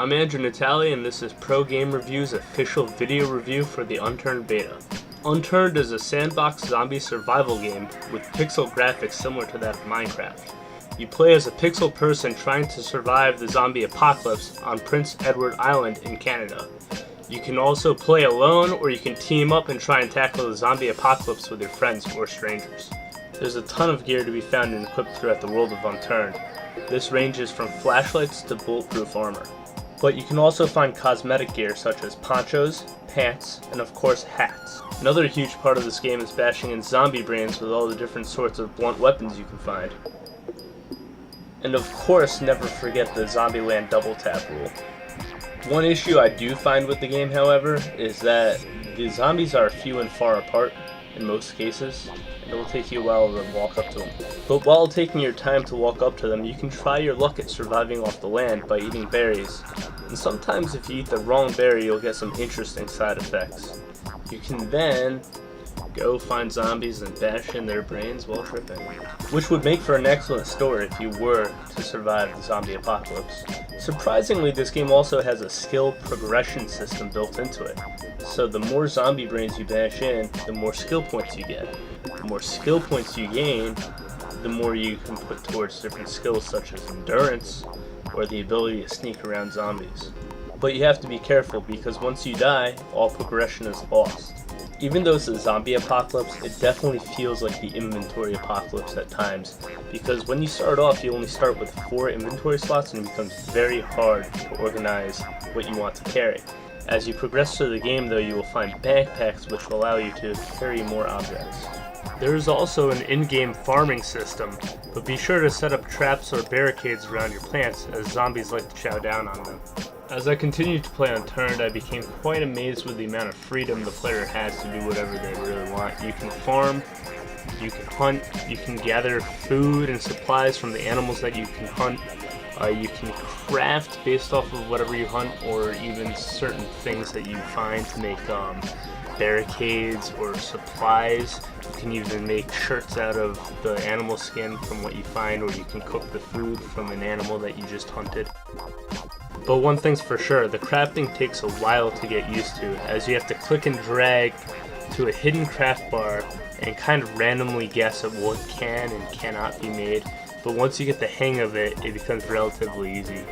I'm Andrew Natali, and this is Pro Game Review's official video review for the Unturned beta. Unturned is a sandbox zombie survival game with pixel graphics similar to that of Minecraft. You play as a pixel person trying to survive the zombie apocalypse on Prince Edward Island in Canada. You can also play alone, or you can team up and try and tackle the zombie apocalypse with your friends or strangers. There's a ton of gear to be found and equipped throughout the world of Unturned. This ranges from flashlights to bulletproof armor. But you can also find cosmetic gear such as ponchos, pants, and of course hats. Another huge part of this game is bashing in zombie brains with all the different sorts of blunt weapons you can find. And of course, never forget the Zombieland double tap rule. One issue I do find with the game, however, is that the zombies are few and far apart in most cases, and it will take you a while to walk up to them. But while taking your time to walk up to them, you can try your luck at surviving off the land by eating berries. And sometimes if you eat the wrong berry, you'll get some interesting side effects. You can then go find zombies and bash in their brains while tripping. Which would make for an excellent story if you were to survive the zombie apocalypse. Surprisingly, this game also has a skill progression system built into it. So the more zombie brains you bash in, the more skill points you get. The more skill points you gain, the more you can put towards different skills such as endurance or the ability to sneak around zombies. But you have to be careful because once you die, all progression is lost. Even though it's a zombie apocalypse, it definitely feels like the inventory apocalypse at times, because when you start off, you only start with 4 inventory slots and it becomes very hard to organize what you want to carry. As you progress through the game though, you will find backpacks which will allow you to carry more objects. There is also an in-game farming system, but be sure to set up traps or barricades around your plants as zombies like to chow down on them. As I continued to play Unturned, I became quite amazed with the amount of freedom the player has to do whatever they really want. You can farm, you can hunt, you can gather food and supplies from the animals that you can hunt. You can craft based off of whatever you hunt, or even certain things that you find to make barricades or supplies. You can even make shirts out of the animal skin from what you find, or you can cook the food from an animal that you just hunted. But one thing's for sure, the crafting takes a while to get used to, as you have to click and drag to a hidden craft bar and kind of randomly guess at what can and cannot be made. But once you get the hang of it, it becomes relatively easy.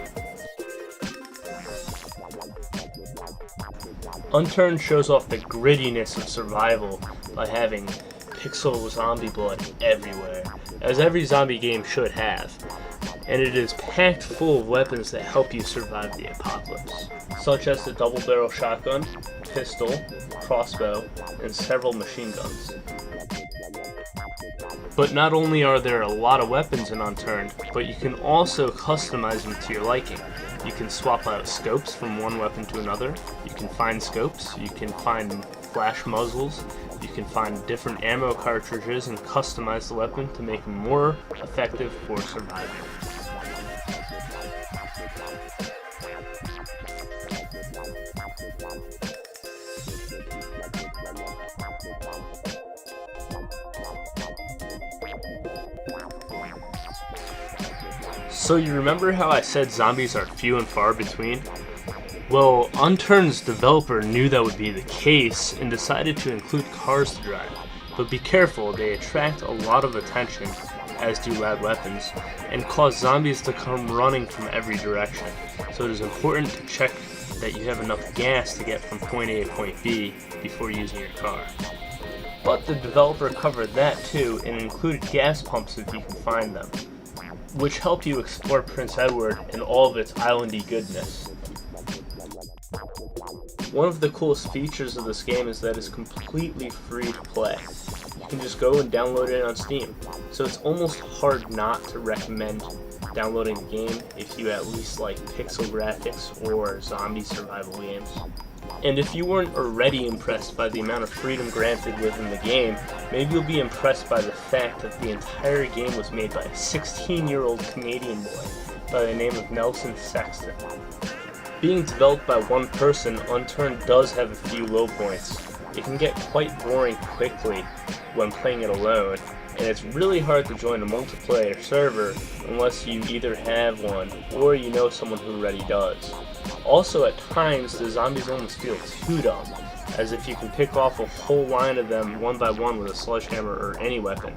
Unturned shows off the grittiness of survival by having pixel zombie blood everywhere, as every zombie game should have. And it is packed full of weapons that help you survive the apocalypse, such as the double-barrel shotgun, pistol, crossbow, and several machine guns. But not only are there a lot of weapons in Unturned, but you can also customize them to your liking. You can swap out scopes from one weapon to another, you can find scopes, you can find flash muzzles, you can find different ammo cartridges and customize the weapon to make them more effective for surviving. So you remember how I said zombies are few and far between? Well, Unturned's developer knew that would be the case and decided to include cars to drive. But be careful, they attract a lot of attention, as do loud weapons, and cause zombies to come running from every direction. So it is important to check that you have enough gas to get from point A to point B before using your car. But the developer covered that too and included gas pumps if you can find them, which help you explore Prince Edward and all of its islandy goodness. One of the coolest features of this game is that it's completely free to play. You can just go and download it on Steam, so it's almost hard not to recommend downloading the game if you at least like pixel graphics or zombie survival games. And if you weren't already impressed by the amount of freedom granted within the game, maybe you'll be impressed by the fact that the entire game was made by a 16-year-old Canadian boy by the name of Nelson Sexton. Being developed by one person, Unturned does have a few low points. It can get quite boring quickly when playing it alone, and it's really hard to join a multiplayer server unless you either have one or you know someone who already does. Also, at times, the zombies almost feel too dumb, as if you can pick off a whole line of them one by one with a sledgehammer or any weapon.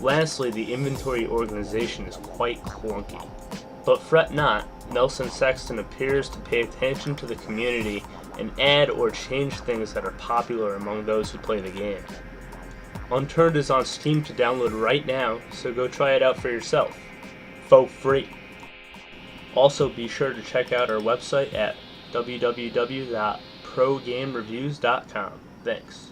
Lastly, the inventory organization is quite clunky. But fret not, Nelson Sexton appears to pay attention to the community and add or change things that are popular among those who play the game. Unturned is on Steam to download right now, so go try it out for yourself, for free. Also, be sure to check out our website at www.progamereviews.com. Thanks.